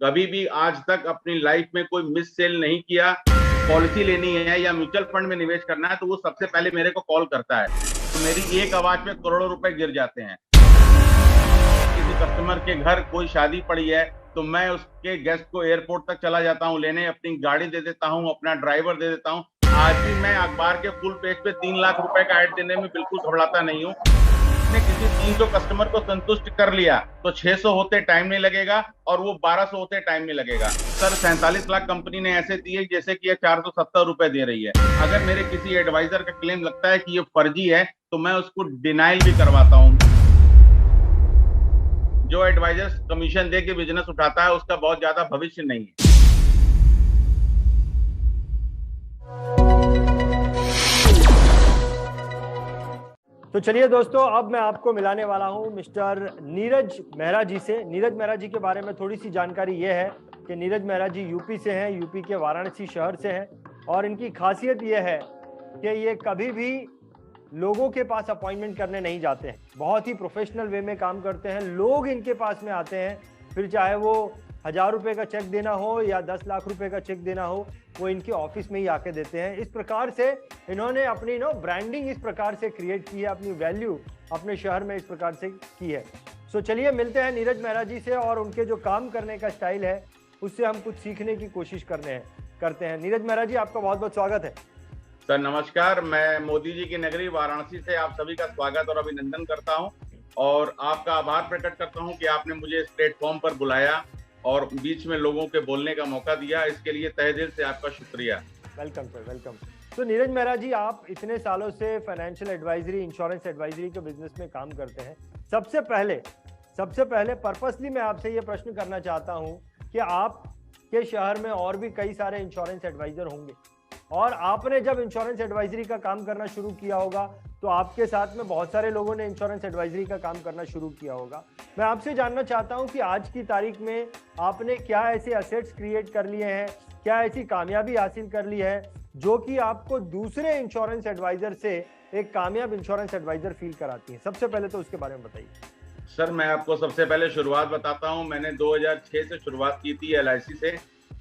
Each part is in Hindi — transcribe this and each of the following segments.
कभी भी आज तक अपनी लाइफ में कोई मिस सेल नहीं किया। पॉलिसी लेनी है या म्यूचुअल फंड में निवेश करना है तो वो सबसे पहले मेरे को कॉल करता है। तो मेरी एक आवाज पे करोड़ों रुपए गिर जाते हैं। किसी कस्टमर के घर कोई शादी पड़ी है तो मैं उसके गेस्ट को एयरपोर्ट तक चला जाता हूँ लेने, अपनी गाड़ी दे देता हूँ, अपना ड्राइवर दे देता हूँ। आज भी मैं अखबार के फुल पेज पे 3 लाख रुपए का ऐड देने में बिल्कुल घबराता नहीं हूँ। ने किसी 300 कस्टमर को संतुष्ट कर लिया तो 600 होते टाइम नहीं लगेगा और वो 1200 होते टाइम नहीं लगेगा। सर 47 लाख कंपनी ने ऐसे दिए जैसे कि ये 470 रुपए दे रही है। अगर मेरे किसी एडवाइजर का क्लेम लगता है कि ये फर्जी है तो मैं उसको डिनाइल भी करवाता हूँ। जो एडवाइजर कमीशन दे के बिजनेस उठाता है उसका बहुत ज्यादा भविष्य नहीं है। तो चलिए दोस्तों, अब मैं आपको मिलाने वाला हूं मिस्टर नीरज मेहरा जी से। नीरज मेहरा जी के बारे में थोड़ी सी जानकारी ये है कि नीरज मेहरा जी यूपी से हैं, यूपी के वाराणसी शहर से हैं। और इनकी खासियत ये है कि ये कभी भी लोगों के पास अपॉइंटमेंट करने नहीं जाते हैं, बहुत ही प्रोफेशनल वे में काम करते हैं। लोग इनके पास में आते हैं, फिर चाहे वो 1000 रुपये का चेक देना हो या 10 लाख रुपए का चेक देना हो, वो इनके ऑफिस में ही आके देते हैं। इस प्रकार से इन्होंने अपनी ब्रांडिंग इस प्रकार से क्रिएट की है, अपनी वैल्यू अपने शहर में इस प्रकार से की है। सो चलिए मिलते हैं नीरज मेहरा जी से और उनके जो काम करने का स्टाइल है उससे हम कुछ सीखने की कोशिश करते हैं। नीरज मेहरा जी, आपका बहुत बहुत स्वागत है। सर नमस्कार, मैं मोदी जी की नगरी वाराणसी से आप सभी का स्वागत और अभिनंदन करता हूं और आपका आभार प्रकट करता हूं कि आपने मुझे इस प्लेटफॉर्म पर बुलाया और बीच में लोगों के बोलने का मौका दिया। इसके लिए तहे दिल से आपका शुक्रिया। Welcome sir, welcome. तो नीरज मेहरा जी, आप इतने सालों से फाइनेंशियल एडवाइजरी, इंश्योरेंस एडवाइजरी के बिजनेस में काम करते हैं। सबसे पहले पर्पसली मैं आपसे ये प्रश्न करना चाहता हूँ कि आपके शहर में और भी कई सारे इंश्योरेंस एडवाइजर होंगे और आपने जब इंश्योरेंस एडवाइजरी का काम करना शुरू किया होगा तो आपके साथ में बहुत सारे लोगों ने इंश्योरेंस एडवाइजरी का काम करना शुरू किया होगा। मैं आपसे जानना चाहता हूं कि आज की तारीख में आपने क्या ऐसे एसेट्स क्रिएट कर लिए हैं, क्या ऐसी कामयाबी हासिल कर ली है जो कि आपको दूसरे इंश्योरेंस एडवाइजर से एक कामयाब इंश्योरेंस एडवाइजर फील कराती है। सबसे पहले तो उसके बारे में बताइए। सर मैं आपको सबसे पहले शुरुआत बताता हूं। मैंने 2006 से शुरुआत की थी LIC से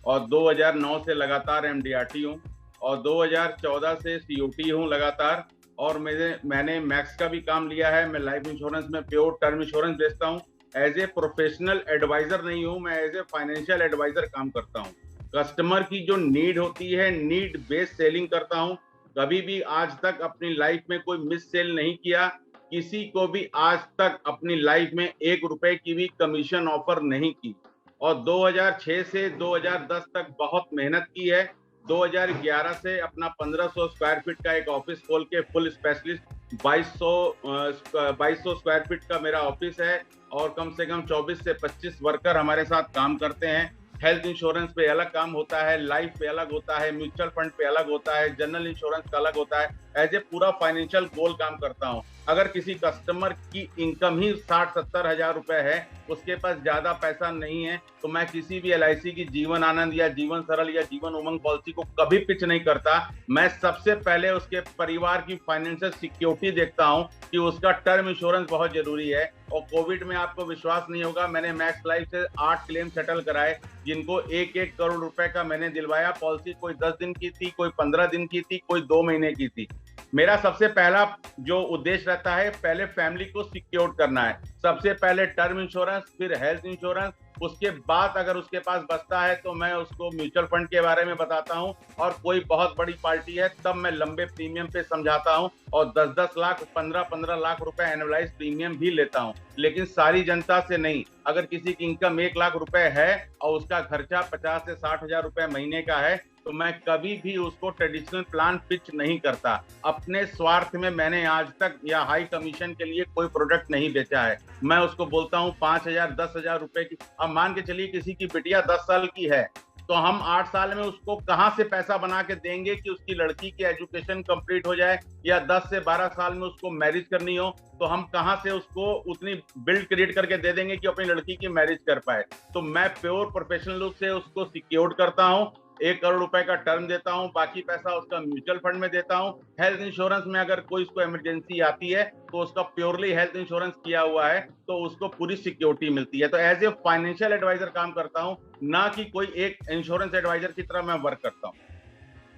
और 2009 से लगातार MDRT हूं और 2014 से COT हूं लगातार। और मैंने मैक्स का भी काम लिया है। मैं लाइफ इंश्योरेंस में प्योर टर्म इंश्योरेंस बेचता हूं। एज ए प्रोफेशनल एडवाइजर नहीं हूं, मैं एज ए फाइनेंशियल एडवाइजर काम करता हूं। कस्टमर की जो नीड होती है, नीड बेस्ड सेलिंग करता हूं। कभी भी आज तक अपनी लाइफ में कोई मिस सेल नहीं किया। किसी को भी आज तक अपनी लाइफ में 1 रुपए की भी कमीशन ऑफर नहीं की। और 2006 से 2010 तक बहुत मेहनत की है। 2011 से अपना 1500 स्क्वायर फीट का एक ऑफिस खोल के फुल स्पेशलिस्ट 2200 स्क्वायर फीट का मेरा ऑफिस है और कम से कम 24 से 25 वर्कर हमारे साथ काम करते हैं। हेल्थ इंश्योरेंस पे अलग काम होता है, लाइफ पे अलग होता है, म्यूचुअल फंड पे अलग होता है, जनरल इंश्योरेंस का अलग होता है। एज ए पूरा फाइनेंशियल गोल काम करता हूं। अगर किसी कस्टमर की इनकम ही 60-70 हजार रुपए है, उसके पास ज्यादा पैसा नहीं है, तो मैं किसी भी LIC की जीवन आनंद या जीवन सरल या जीवन उमंग पॉलिसी को कभी पिच नहीं करता। मैं सबसे पहले उसके परिवार की फाइनेंशियल सिक्योरिटी देखता हूं कि उसका टर्म इंश्योरेंस बहुत जरूरी है। और कोविड में आपको विश्वास नहीं होगा, मैंने मैक्स लाइफ से 8 क्लेम सेटल कराए जिनको 1-1 करोड़ रुपए का मैंने दिलवाया। पॉलिसी कोई 10 दिन की थी, कोई 15 दिन की थी, कोई 2 महीने की थी। मेरा सबसे पहला जो उद्देश्य रहता है, पहले फैमिली को सिक्योर करना है। सबसे पहले टर्म इंश्योरेंस, फिर हेल्थ इंश्योरेंस, उसके बाद अगर उसके पास बचता है तो मैं उसको म्यूचुअल फंड के बारे में बताता हूं। और कोई बहुत बड़ी पार्टी है तब मैं लंबे प्रीमियम पे समझाता हूं और 10-10 लाख, 15-15 लाख रुपए एनुअलाइज प्रीमियम भी लेता हूं। लेकिन सारी जनता से नहीं। अगर किसी की इनकम 1 लाख रुपए है और उसका खर्चा 50 से 60 हजार रुपए महीने का है तो मैं कभी भी उसको ट्रेडिशनल प्लान पिच नहीं करता। अपने स्वार्थ में मैंने आज तक या हाई कमीशन के लिए कोई प्रोडक्ट नहीं बेचा है। मैं उसको बोलता हूं 5,000, 10,000 रुपए की। अब मान के चलिए किसी की बिटिया 10 साल की है तो हम 8 साल में उसको कहां से पैसा बना के देंगे कि उसकी लड़की की एजुकेशन कंप्लीट हो जाए, या 10 से 12 साल में उसको मैरिज करनी हो तो हम कहां से उसको उतनी बिल्ड क्रिएट करके दे देंगे कि अपनी लड़की की मैरिज कर पाए। तो मैं प्योर प्रोफेशनल रूप से उसको सिक्योर करता हूं 1 करोड़ रुपए का टर्म देता हूं, बाकी पैसा उसका म्यूचुअल फंड में देता हूं। हेल्थ इंश्योरेंस में अगर कोई उसको इमरजेंसी आती है तो उसका प्योरली हेल्थ इंश्योरेंस किया हुआ है, तो उसको पूरी सिक्योरिटी मिलती है। तो एज ए फाइनेंशियल एडवाइजर काम करता हूं, ना कि कोई एक इंश्योरेंस एडवाइजर की तरह मैं वर्क करता हूं।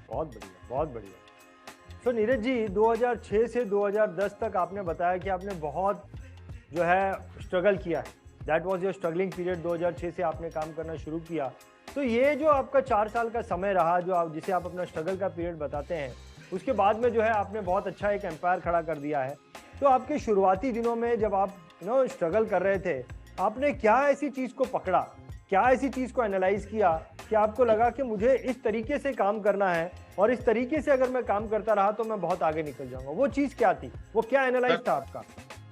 बहुत बढ़िया, बहुत बढ़िया। तो नीरज जी, 2006 से 2010 तक आपने बताया कि आपने बहुत जो है स्ट्रगल किया है। That was your struggling period. 2006 से आपने काम करना शुरू किया। तो ये जो आपका 4 साल का समय रहा, जो आप जिसे आप अपना स्ट्रगल का पीरियड बताते हैं, उसके बाद में जो है आपने बहुत अच्छा एक एम्पायर खड़ा कर दिया है। तो आपके शुरुआती दिनों में जब आप स्ट्रगल कर रहे थे, आपने क्या ऐसी चीज़ को पकड़ा, क्या ऐसी चीज़ को एनालाइज किया कि आपको लगा कि मुझे इस तरीके से काम करना है और इस तरीके से अगर मैं काम करता रहा तो मैं बहुत आगे निकल जाऊंगा? वो चीज़ क्या थी, वो क्या एनालाइज था आपका?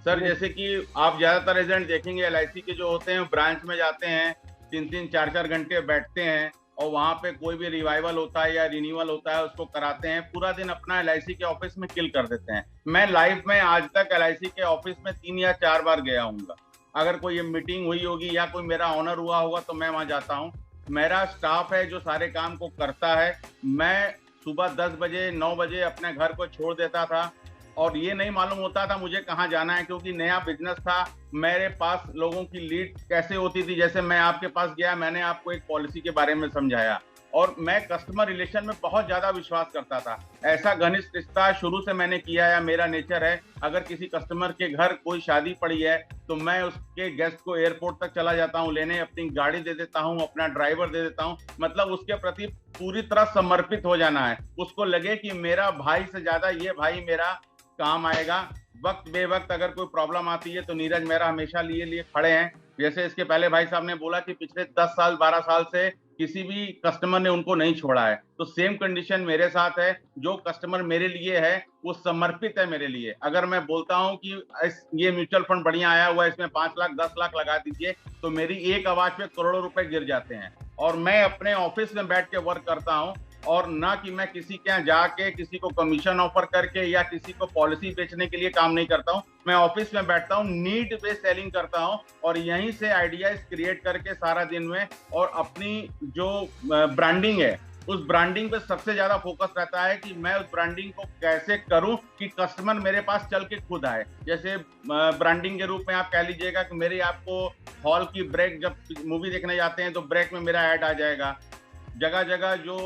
सर, जैसे कि आप ज्यादातर एजेंट देखेंगे एलआईसी के जो होते हैं, ब्रांच में जाते हैं, 3-3, 4-4 घंटे बैठते हैं और वहां पे कोई भी रिवाइवल होता है या रिन्यूअल होता है उसको कराते हैं, पूरा दिन अपना एलआईसी के ऑफिस में किल कर देते हैं। मैं लाइफ में आज तक एलआईसी के ऑफिस में 3 या 4 बार गया हूँ। अगर कोई मीटिंग हुई होगी या कोई मेरा ऑनर हुआ होगा तो मैं वहां जाता हूँ। मेरा स्टाफ है जो सारे काम को करता है। मैं सुबह 10 बजे 9 बजे अपने घर को छोड़ देता था और ये नहीं मालूम होता था मुझे कहाँ जाना है, क्योंकि नया बिजनेस था। मेरे पास लोगों की लीड कैसे होती थी, जैसे मैं आपके पास गया, मैंने आपको एक पॉलिसी के बारे में समझाया और मैं कस्टमर रिलेशन में बहुत ज्यादा विश्वास करता था। ऐसा घनिष्ठ रिश्ता शुरू से मैंने किया है, मेरा नेचर है। अगर किसी कस्टमर के घर कोई शादी पड़ी है तो मैं उसके गेस्ट को एयरपोर्ट तक चला जाता हूँ लेने, अपनी गाड़ी दे देता हूँ, अपना ड्राइवर दे देता हूँ। मतलब उसके प्रति पूरी तरह समर्पित हो जाना है। उसको लगे कि मेरा भाई से ज्यादा ये भाई मेरा काम आएगा। वक्त बेवक्त अगर कोई प्रॉब्लम आती है तो नीरज मेहरा हमेशा लिए खड़े हैं। जैसे इसके पहले भाई साहब ने बोला कि पिछले 10 साल 12 साल से किसी भी कस्टमर ने उनको नहीं छोड़ा है, तो सेम कंडीशन मेरे साथ है। जो कस्टमर मेरे लिए है वो समर्पित है मेरे लिए। अगर मैं बोलता हूं कि ये म्यूचुअल फंड बढ़िया आया हुआ है, इसमें 5 लाख 10 लाख लगा दीजिए, तो मेरी एक आवाज पे करोड़ों रुपए गिर जाते हैं। और मैं अपने ऑफिस में बैठ के वर्क करता हूं और ना कि मैं किसी के यहाँ जाके किसी को कमीशन ऑफर करके या किसी को पॉलिसी बेचने के लिए काम नहीं करता हूँ। मैं ऑफिस में बैठता हूँ, नीड बेस्ड सेलिंग करता हूँ और यहीं से आइडियाज क्रिएट करके सारा दिन में, और अपनी जो ब्रांडिंग है उस ब्रांडिंग पे सबसे ज्यादा फोकस रहता है कि मैं उस ब्रांडिंग को कैसे करूं कि कस्टमर मेरे पास चल के खुद आए। जैसे ब्रांडिंग के रूप में आप कह लीजिएगा कि मेरी आपको हॉल की ब्रेक, जब मूवी देखने जाते हैं तो ब्रेक में मेरा ऐड आ जाएगा। जगह जगह जो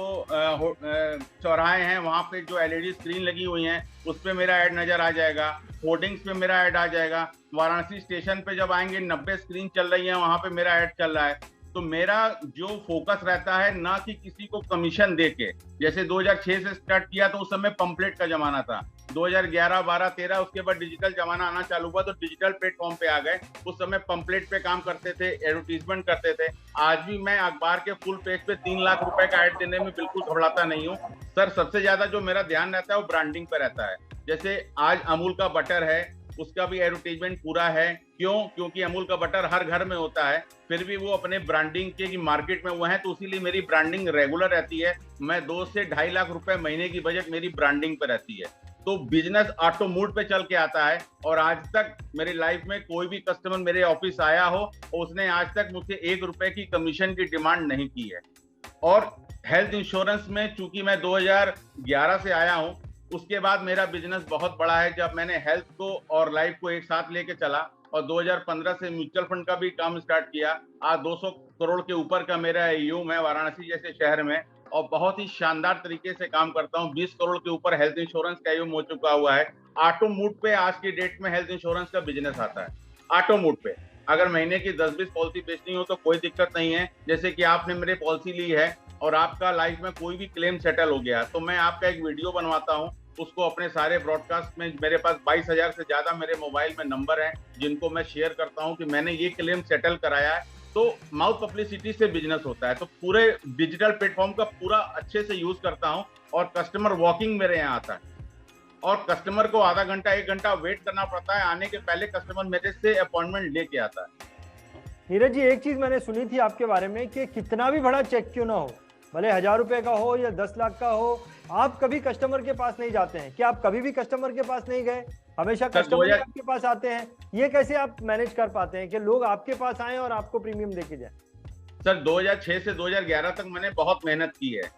चौराहे हैं वहां पे जो एलईडी स्क्रीन लगी हुई हैं उस पे मेरा ऐड नजर आ जाएगा। होर्डिंग्स पे मेरा ऐड आ जाएगा। वाराणसी स्टेशन पे जब आएंगे 90 स्क्रीन चल रही है, वहां पे मेरा ऐड चल रहा है। तो मेरा जो फोकस रहता है ना कि किसी को कमीशन देके, जैसे 2006 से स्टार्ट किया तो उस समय पंपलेट का जमाना था। 2011, 12, 13 उसके बाद डिजिटल जमाना आना चालू हुआ तो डिजिटल प्लेटफॉर्म पे आ गए। उस समय पंपलेट पे काम करते थे, एडवर्टीजमेंट करते थे। आज भी मैं अखबार के फुल पेज पे 3 लाख रुपए का ऐड देने में बिल्कुल घबराता नहीं हूँ। सर, सबसे ज्यादा जो मेरा ध्यान रहता है वो ब्रांडिंग पे रहता है। जैसे आज अमूल का बटर है, उसका भी एडवर्टीजमेंट पूरा है। क्यों? क्योंकि अमूल का बटर हर घर में होता है, फिर भी वो अपने ब्रांडिंग के मार्केट में हुआ है, तो इसीलिए मेरी ब्रांडिंग रेगुलर रहती है। मैं 2 से 2.5 लाख रुपए महीने की बजट मेरी ब्रांडिंग पे रहती है। तो बिजनेस ऑटो मूड पे चल के आता है और आज तक मेरी लाइफ में कोई भी कस्टमर मेरे ऑफिस आया हो और उसने आज तक मुझसे 1 रुपए की कमीशन की डिमांड नहीं की है। और हेल्थ इंश्योरेंस में चूंकि मैं 2011 से आया हूं, उसके बाद मेरा बिजनेस बहुत बड़ा है। जब मैंने हेल्थ को और लाइफ को एक साथ लेके चला और 2015 से म्यूचुअल फंड का भी काम स्टार्ट किया। आज 200 करोड़ के ऊपर का मेरा यूम है वाराणसी जैसे शहर में और बहुत ही शानदार तरीके से काम करता हूँ। 20 करोड़ के ऊपर हेल्थ इंश्योरेंस का यूम हो चुका हुआ है। ऑटो मूड पे आज की डेट में हेल्थ इंश्योरेंस का बिजनेस आता है। ऑटो मूड पे अगर महीने की 10-20 पॉलिसी बेचनी हो तो कोई दिक्कत नहीं है। जैसे कि आपने मेरे पॉलिसी ली है और आपका लाइफ में कोई भी क्लेम सेटल हो गया तो मैं आपका एक वीडियो बनवाता हूँ, उसको अपने सारे ब्रॉडकास्ट में, मेरे पास 22,000 से ज्यादा मेरे मोबाइल में नंबर हैं जिनको मैं शेयर करता हूँ कि मैंने ये क्लेम सेटल कराया है। तो माउथ पब्लिसिटी से बिजनेस होता है। तो पूरे डिजिटल प्लेटफॉर्म का पूरा अच्छे से यूज करता हूँ और कस्टमर वॉकिंग मेरे यहाँ आता है और कस्टमर को आधा घंटा 1 घंटा वेट करना पड़ता है। आने के पहले कस्टमर मेरे से अपॉइंटमेंट लेके आता है। नीरज जी, एक चीज मैंने सुनी थी आपके बारे में कि कितना भी बड़ा चेक क्यों ना हो, भले 1000 रुपए का हो या 10 लाख का हो, आप कभी कस्टमर के पास नहीं जाते हैं। क्या आप कभी भी कस्टमर के पास नहीं गए? हमेशा कस्टमर आपके पास आते हैं। ये कैसे आप मैनेज कर पाते हैं कि लोग आपके पास आए और आपको प्रीमियम देके जाए? सर 2006 से 2011 तक मैंने बहुत मेहनत की है,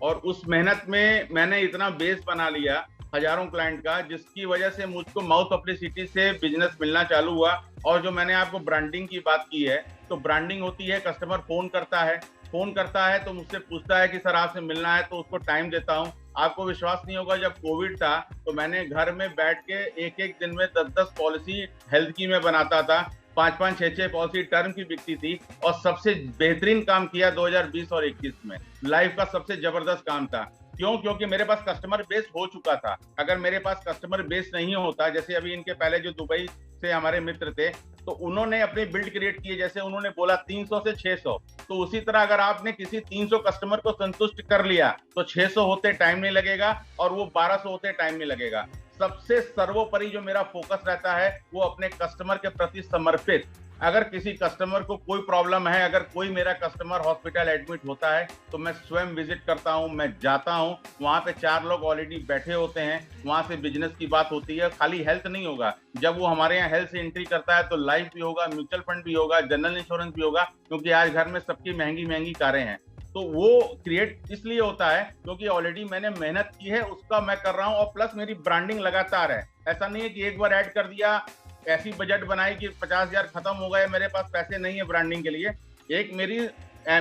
और उस मेहनत में मैंने इतना बेस बना लिया हजारों क्लाइंट का, जिसकी वजह से मुझको माउथ पब्लिसिटी से बिजनेस मिलना चालू हुआ। और जो मैंने आपको ब्रांडिंग की बात की है, तो ब्रांडिंग होती है, कस्टमर फोन करता है तो मुझसे पूछता है कि सर आपसे मिलना है, तो उसको टाइम देता हूँ। आपको विश्वास नहीं होगा, जब कोविड था तो मैंने घर में बैठ के एक एक दिन में 10-10 पॉलिसी हेल्थ की मैं बनाता था, 5-5, 6-6 पॉलिसी टर्म की बिकती थी। और सबसे बेहतरीन काम किया 2020 और 21 में, लाइफ का सबसे जबरदस्त काम था। क्यों? क्योंकि मेरे पास कस्टमर बेस हो चुका था। अगर मेरे पास कस्टमर बेस नहीं होता, जैसे अभी इनके पहले जो दुबई से हमारे मित्र थे, तो उन्होंने अपने बिल्ड क्रिएट किए, जैसे उन्होंने बोला 300 से 600, तो उसी तरह अगर आपने किसी 300 कस्टमर को संतुष्ट कर लिया तो 600 होते टाइम नहीं लगेगा, और वो 1200 होते टाइम नहीं लगेगा। सबसे सर्वोपरि जो मेरा फोकस रहता है वो अपने कस्टमर के प्रति समर्पित। अगर किसी कस्टमर को कोई प्रॉब्लम है, अगर कोई मेरा कस्टमर हॉस्पिटल एडमिट होता है, तो मैं स्वयं विजिट करता हूं, मैं जाता हूं, वहां पे 4 लोग ऑलरेडी बैठे होते हैं, वहां से बिजनेस की बात होती है। खाली हेल्थ नहीं होगा, जब वो हमारे यहाँ हेल्थ से एंट्री करता है तो लाइफ भी होगा, म्यूचुअल फंड भी होगा, जनरल इंश्योरेंस भी होगा, क्योंकि आज घर में सबकी महंगी महंगी कारें हैं। तो वो क्रिएट इसलिए होता है क्योंकि ऑलरेडी मैंने मेहनत की है, उसका मैं कर रहा हूं, और प्लस मेरी ब्रांडिंग लगातार है। ऐसा नहीं है कि एक बार ऐड कर दिया, ऐसी बजट बनाई कि 50,000 खत्म हो गए, मेरे पास पैसे नहीं है ब्रांडिंग के लिए। एक मेरी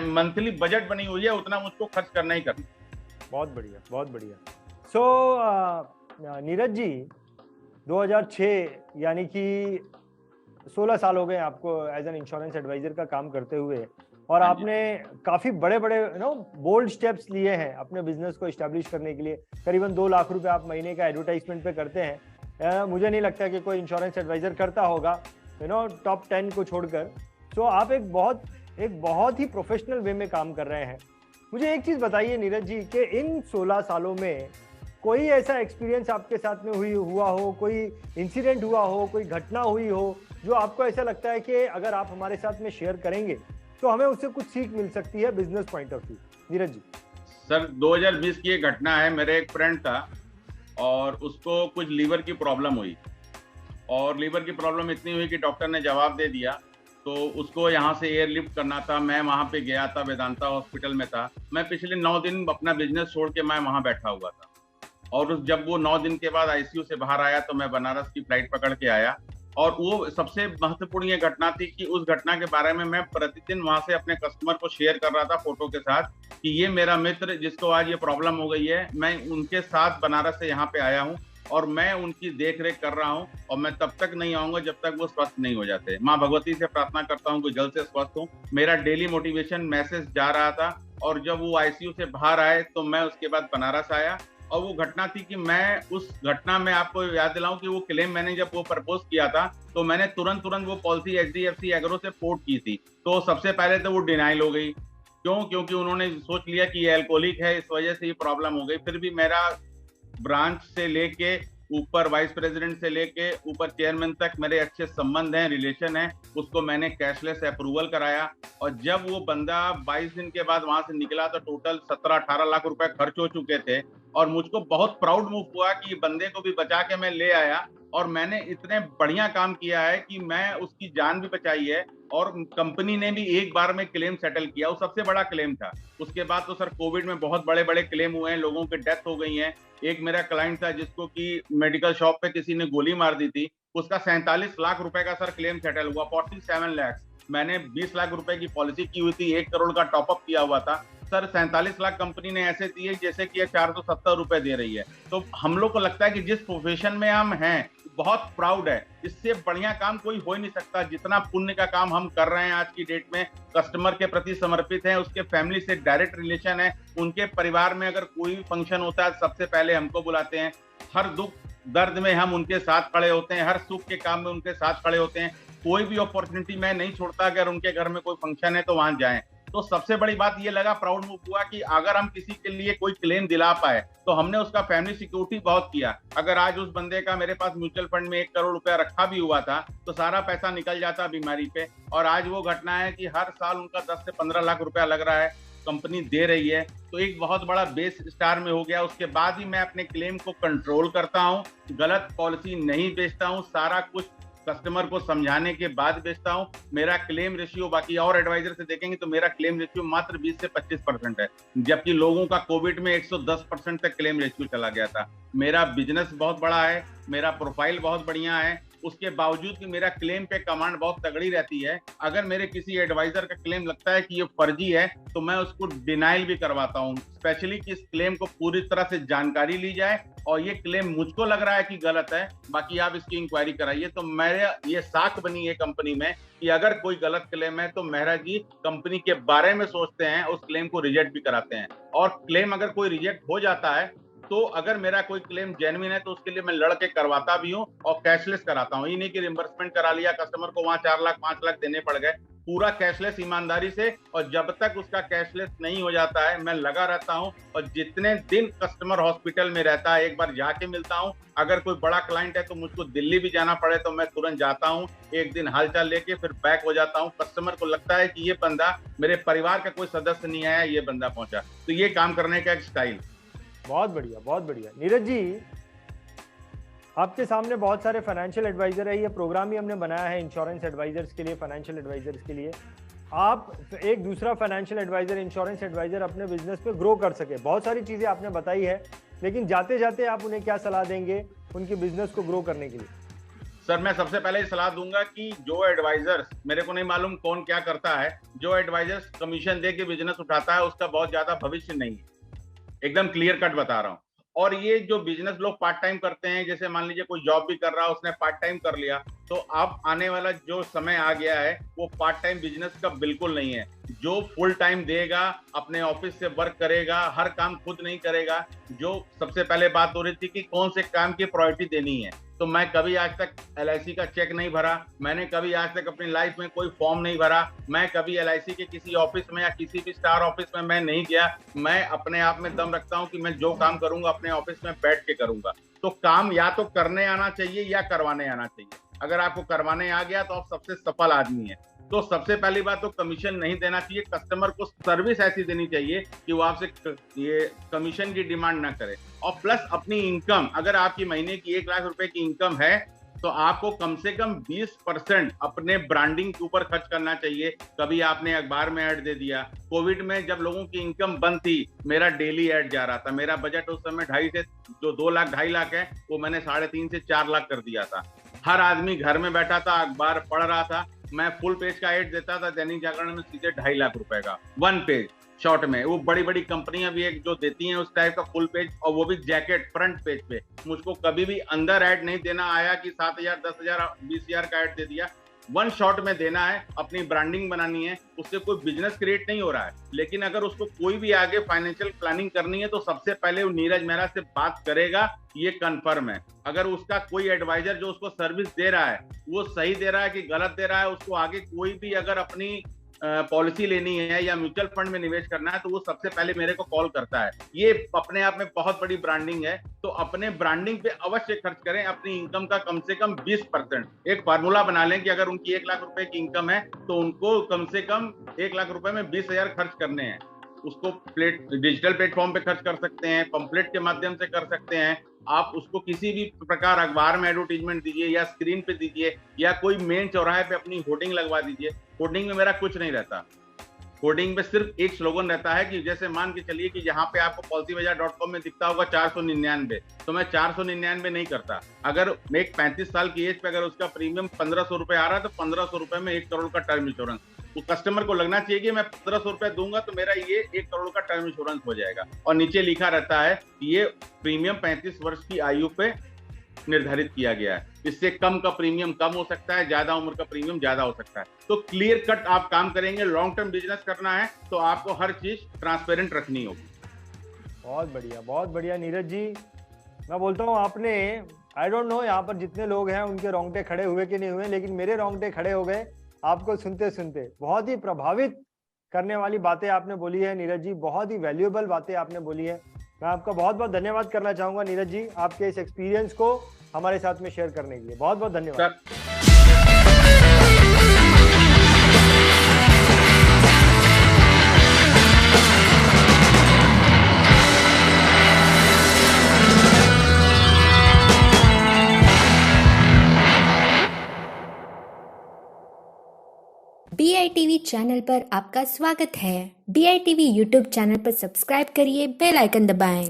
मंथली बजट बनी हुई है, उतना मुझको खर्च करना ही करना। बहुत बढ़िया, बहुत बढ़िया। सो नीरज जी, 2006 यानी कि 16 साल हो गए आपको एज एन इंश्योरेंस एडवाइजर का काम करते हुए, और आपने काफी बड़े बड़े बोल्ड स्टेप्स लिए हैं अपने बिजनेस को एस्टेब्लिश करने के लिए। करीबन 2 लाख रुपए आप महीने का एडवर्टाइजमेंट पे करते हैं। मुझे नहीं लगता कि कोई इंश्योरेंस एडवाइजर करता होगा, टॉप 10 को छोड़कर। तो आप एक बहुत ही प्रोफेशनल वे में काम कर रहे हैं। मुझे एक चीज बताइए नीरज जी, कि इन 16 सालों में कोई ऐसा एक्सपीरियंस आपके साथ में हुआ हो, कोई इंसिडेंट हुआ हो, कोई घटना हुई हो, जो आपको ऐसा लगता है कि अगर आप हमारे साथ में शेयर करेंगे तो हमें उससे कुछ सीख मिल सकती है business point of view? Neeraj ji. Sir 2020 की एक घटना है। मेरे एक फ्रेंड था और उसको कुछ लीवर की प्रॉब्लम हुई, और लीवर की प्रॉब्लम इतनी हुई कि डॉक्टर ने जवाब दे दिया। तो उसको यहाँ से एयरलिफ्ट करना था। मैं वहाँ पे गया था, वेदांता हॉस्पिटल में था। मैं पिछले 9 दिन अपना बिजनेस छोड़ के मैं वहाँ बैठा हुआ था, और जब वो 9 दिन के बाद आईसीयू से बाहर आया तो मैं बनारस की फ्लाइट पकड़ के आया। और वो सबसे महत्वपूर्ण ये घटना थी कि उस घटना के बारे में मैं प्रतिदिन वहां से अपने कस्टमर को शेयर कर रहा था फोटो के साथ, कि ये मेरा मित्र जिसको आज ये प्रॉब्लम हो गई है, मैं उनके साथ बनारस से यहाँ पे आया हूँ और मैं उनकी देख रेख कर रहा हूँ, और मैं तब तक नहीं आऊंगा जब तक वो स्वस्थ नहीं हो जाते। माँ भगवती से प्रार्थना करता हूँ कि जल्द से स्वस्थ हूँ। मेरा डेली मोटिवेशन मैसेज जा रहा था, और जब वो आईसीयू से बाहर आए तो मैं उसके बाद बनारस आया। और वो घटना थी कि मैं उस घटना में आपको याद दिलाऊं कि वो क्लेम मैंने जब वो प्रपोज किया था तो मैंने तुरंत वो पॉलिसी एचडीएफसी एग्रो से पोर्ट की थी। तो सबसे पहले तो वो डिनाइल हो गई। क्यों? क्योंकि उन्होंने सोच लिया कि ये एल्कोहलिक है, इस वजह से ये प्रॉब्लम हो गई। फिर भी मेरा ब्रांच से लेके ऊपर वाइस प्रेसिडेंट से लेके ऊपर चेयरमैन तक मेरे अच्छे संबंध हैं, रिलेशन है। उसको मैंने कैशलेस अप्रूवल कराया, और जब वो बंदा 22 दिन के बाद वहां से निकला तो टोटल 17-18 लाख रुपए खर्च हो चुके थे। और मुझको बहुत प्राउड मूव हुआ कि बंदे को भी बचा के मैं ले आया, और मैंने इतने बढ़िया काम किया है कि मैं उसकी जान भी बचाई है, और कंपनी ने भी एक बार में क्लेम सेटल किया। वो सबसे बड़ा क्लेम था। उसके बाद तो सर कोविड में बहुत बड़े बड़े क्लेम हुए हैं, लोगों की डेथ हो गई है। एक मेरा क्लाइंट था जिसको कि मेडिकल शॉप पे किसी ने गोली मार दी थी, उसका 47 लाख रुपए का सर क्लेम सेटल हुआ, 47 लाख। मैंने 20 लाख रुपए की पॉलिसी की हुई थी, 1 करोड़ का टॉपअप किया हुआ था। सर 47 लाख कंपनी ने ऐसे दिए जैसे कि 470 रुपए दे रही है। तो हम लोग को लगता है कि जिस प्रोफेशन में हम हैं बहुत प्राउड है। इससे बढ़िया काम कोई हो ही नहीं सकता। जितना पुण्य का काम हम कर रहे हैं आज की डेट में, कस्टमर के प्रति समर्पित है, उसके फैमिली से डायरेक्ट रिलेशन है, उनके परिवार में अगर कोई फंक्शन होता है सबसे पहले हमको बुलाते हैं। हर दुख दर्द में हम उनके साथ खड़े होते हैं, हर सुख के काम में उनके साथ खड़े होते हैं। कोई भी अपॉर्चुनिटी मैं नहीं छोड़ता, अगर उनके घर में कोई फंक्शन है तो वहां जाएं। तो सबसे बड़ी बात ये लगा, प्राउड मूव हुआ कि अगर हम किसी के लिए कोई क्लेम दिला पाए तो हमने उसका फैमिली सिक्योरिटी बहुत किया। अगर आज उस बंदे का मेरे पास म्यूचुअल फंड में 1 करोड़ रुपया रखा भी हुआ था तो सारा पैसा निकल जाता बीमारी पे। और आज वो घटना है कि हर साल उनका 10 से 15 लाख रुपया लग रहा है, कंपनी दे रही है। तो एक बहुत बड़ा बेस स्टार में हो गया। उसके बाद ही मैं अपने क्लेम को कंट्रोल करता हूँ, गलत पॉलिसी नहीं बेचता हूँ, सारा कुछ कस्टमर को समझाने के बाद बेचता हूं। मेरा क्लेम रेशियो बाकी और एडवाइजर से देखेंगे तो मेरा क्लेम रेशियो मात्र 20 से 25% है, जबकि लोगों का कोविड में 110% तक क्लेम रेशियो चला गया था। मेरा बिजनेस बहुत बड़ा है, मेरा प्रोफाइल बहुत बढ़िया है, उसके बावजूद कि मेरा क्लेम पे कमांड बहुत तगड़ी रहती है। अगर मेरे किसी एडवाइजर का क्लेम लगता है कि ये फर्जी है तो मैं उसको डिनाइल भी करवाता हूँ, स्पेशली कि इस क्लेम को पूरी तरह से जानकारी ली जाए और ये क्लेम मुझको लग रहा है कि गलत है, बाकी आप इसकी इंक्वायरी कराइए। तो मेरे ये साख बनी है कंपनी में कि अगर कोई गलत क्लेम है तो मेहरा जी कंपनी के बारे में सोचते हैं, उस क्लेम को रिजेक्ट भी कराते हैं। और क्लेम अगर कोई रिजेक्ट हो जाता है तो अगर मेरा कोई क्लेम जेन्युइन है तो उसके लिए मैं लड़के करवाता भी हूँ और कैशलेस कराता हूँ। ये नहीं कि रिम्बर्समेंट करा लिया, कस्टमर को वहां 4 लाख 5 लाख देने पड़ गए, पूरा कैशलेस ईमानदारी से। और जब तक उसका कैशलेस नहीं हो जाता है मैं लगा रहता हूँ, और जितने दिन कस्टमर हॉस्पिटल में रहता है एक बार जाके मिलता हूँ। अगर कोई बड़ा क्लाइंट है तो मुझको दिल्ली भी जाना पड़े तो मैं तुरंत जाता हूँ, एक दिन हालचाल लेके फिर बैक हो जाता हूँ। कस्टमर को लगता है कि ये बंदा मेरे परिवार का कोई सदस्य नहीं आया, ये बंदा पहुंचा। तो ये काम करने का एक स्टाइल। बहुत बढ़िया, बहुत बढ़िया। नीरज जी, आपके सामने बहुत सारे फाइनेंशियल एडवाइजर है, ये प्रोग्राम ही हमने बनाया है इंश्योरेंस एडवाइजर्स के लिए, फाइनेंशियल एडवाइजर्स के लिए। आप एक दूसरा फाइनेंशियल एडवाइजर, इंश्योरेंस एडवाइजर अपने बिजनेस पे ग्रो कर सके। बहुत सारी चीजें आपने बताई है, लेकिन जाते जाते आप उन्हें क्या सलाह देंगे उनके बिजनेस को ग्रो करने के लिए? सर, मैं सबसे पहले सलाह दूंगा कि जो एडवाइजर्स, मेरे को नहीं मालूम कौन क्या करता है, जो एडवाइजर्स कमीशन दे के बिजनेस उठाता है उसका बहुत ज्यादा भविष्य नहीं है, एकदम क्लियर कट बता रहा हूं। और ये जो बिजनेस लोग पार्ट टाइम करते हैं, जैसे मान लीजिए कोई जॉब भी कर रहा है, उसने पार्ट टाइम कर लिया, तो अब आने वाला जो समय आ गया है वो पार्ट टाइम बिजनेस का बिल्कुल नहीं है। जो फुल टाइम देगा, अपने ऑफिस से वर्क करेगा, हर काम खुद नहीं करेगा। जो सबसे पहले बात हो रही थी कि कौन से काम की प्रायोरिटी देनी है, तो मैं कभी आज तक LIC का चेक नहीं भरा, मैंने कभी आज तक अपनी लाइफ में कोई फॉर्म नहीं भरा, मैं कभी LIC के किसी ऑफिस में या किसी भी स्टार ऑफिस में मैं नहीं गया। मैं अपने आप में दम रखता हूं कि मैं जो काम करूंगा अपने ऑफिस में बैठ के करूंगा। तो काम या तो करने आना चाहिए या करवाने आना चाहिए। अगर आपको करवाने आ गया तो आप सबसे सफल आदमी है। तो सबसे पहली बात तो कमीशन नहीं देना चाहिए, कस्टमर को सर्विस ऐसी देनी चाहिए कि वो आपसे ये कमीशन की डिमांड ना करे। और प्लस अपनी इनकम, अगर आपकी महीने की 1 लाख रुपए की इनकम है तो आपको कम से कम 20% अपने ब्रांडिंग के ऊपर खर्च करना चाहिए। कभी आपने अखबार में ऐड दे दिया, कोविड में जब लोगों की इनकम बंद थी, मेरा डेली ऐड जा रहा था। मेरा बजट उस समय 2.5 से जो 2 लाख 2.5 लाख है वो मैंने 3.5 से 4 लाख कर दिया था। हर आदमी घर में बैठा था, अखबार पढ़ रहा था, मैं फुल पेज का एड देता था दैनिक जागरण में, सीधे 2.5 लाख रुपए का 1 पेज शॉर्ट में। वो बड़ी बड़ी कंपनियां भी एक जो देती हैं उस टाइप का फुल पेज, और वो भी जैकेट फ्रंट पेज पे। मुझको कभी भी अंदर ऐड नहीं देना आया कि 7,000 10,000 20,000 का ऐड दे दिया। 1 शॉट में देना है, अपनी ब्रांडिंग बनानी है, उससे कोई बिजनेस क्रिएट नहीं हो रहा है। लेकिन अगर उसको कोई भी आगे फाइनेंशियल प्लानिंग करनी है तो सबसे पहले वो नीरज मेहरा से बात करेगा, ये कंफर्म है। अगर उसका कोई एडवाइजर जो उसको सर्विस दे रहा है वो सही दे रहा है कि गलत दे रहा है, उसको आगे कोई भी अगर अपनी पॉलिसी लेनी है या म्यूचुअल फंड में निवेश करना है तो वो सबसे पहले मेरे को कॉल करता है। ये अपने आप में बहुत बड़ी ब्रांडिंग है। तो अपने ब्रांडिंग पे अवश्य खर्च करें, अपनी इनकम का कम से कम 20%। एक फार्मूला बना लें कि अगर उनकी 1 लाख रुपए की इनकम है तो उनको कम से कम 1 लाख रुपए में 20,000 खर्च करने हैं। उसको डिजिटल प्लेटफॉर्म पे खर्च कर सकते हैं, पंपलेट के माध्यम से कर सकते हैं। आप उसको किसी भी प्रकार अखबार में एडवर्टीजमेंट दीजिए या स्क्रीन पे दीजिए या कोई मेन चौराहे पे अपनी होर्डिंग लगवा दीजिए। होर्डिंग में मेरा कुछ नहीं रहता, होर्डिंग में सिर्फ एक स्लोगन रहता है कि जैसे मान के चलिए कि यहाँ पे आपको policybazaar.com में दिखता होगा 499, तो मैं 499 नहीं करता। अगर एक 35 साल की एज पे अगर उसका प्रीमियम 1,500 रुपए आ रहा है तो 1,500 रुपए में 1 करोड़ का टर्म इंश्योरेंस। तो कस्टमर को लगना चाहिए कि मैं 1,500 रुपए दूंगा तो मेरा ये 1 करोड़ का टर्म इंश्योरेंस हो जाएगा। और नीचे लिखा रहता है कि ये प्रीमियम 35 वर्ष की आयु पे निर्धारित किया गया है। इससे कम का प्रीमियम कम हो सकता है, ज्यादा उम्र का प्रीमियम ज्यादा हो सकता है। तो क्लियर कट आप काम करेंगे, लॉन्ग टर्म बिजनेस करना है तो आपको हर चीज ट्रांसपेरेंट रखनी होगी। बहुत बढ़िया, बहुत बढ़िया नीरज जी। मैं बोलता हूँ आपने, आई डोंट नो यहाँ पर जितने लोग हैं उनके रोंगटे खड़े हुए कि नहीं हुए, लेकिन मेरे रोंगटे खड़े हो गए आपको सुनते सुनते। बहुत ही प्रभावित करने वाली बातें आपने बोली है नीरज जी, बहुत ही वैल्यूएबल बातें आपने बोली है। मैं आपका बहुत बहुत धन्यवाद करना चाहूंगा नीरज जी, आपके इस एक्सपीरियंस को हमारे साथ में शेयर करने के लिए। बहुत बहुत धन्यवाद। DITV चैनल पर आपका स्वागत है। DITV यूट्यूब चैनल पर सब्सक्राइब करिए, बेल आइकन दबाएं।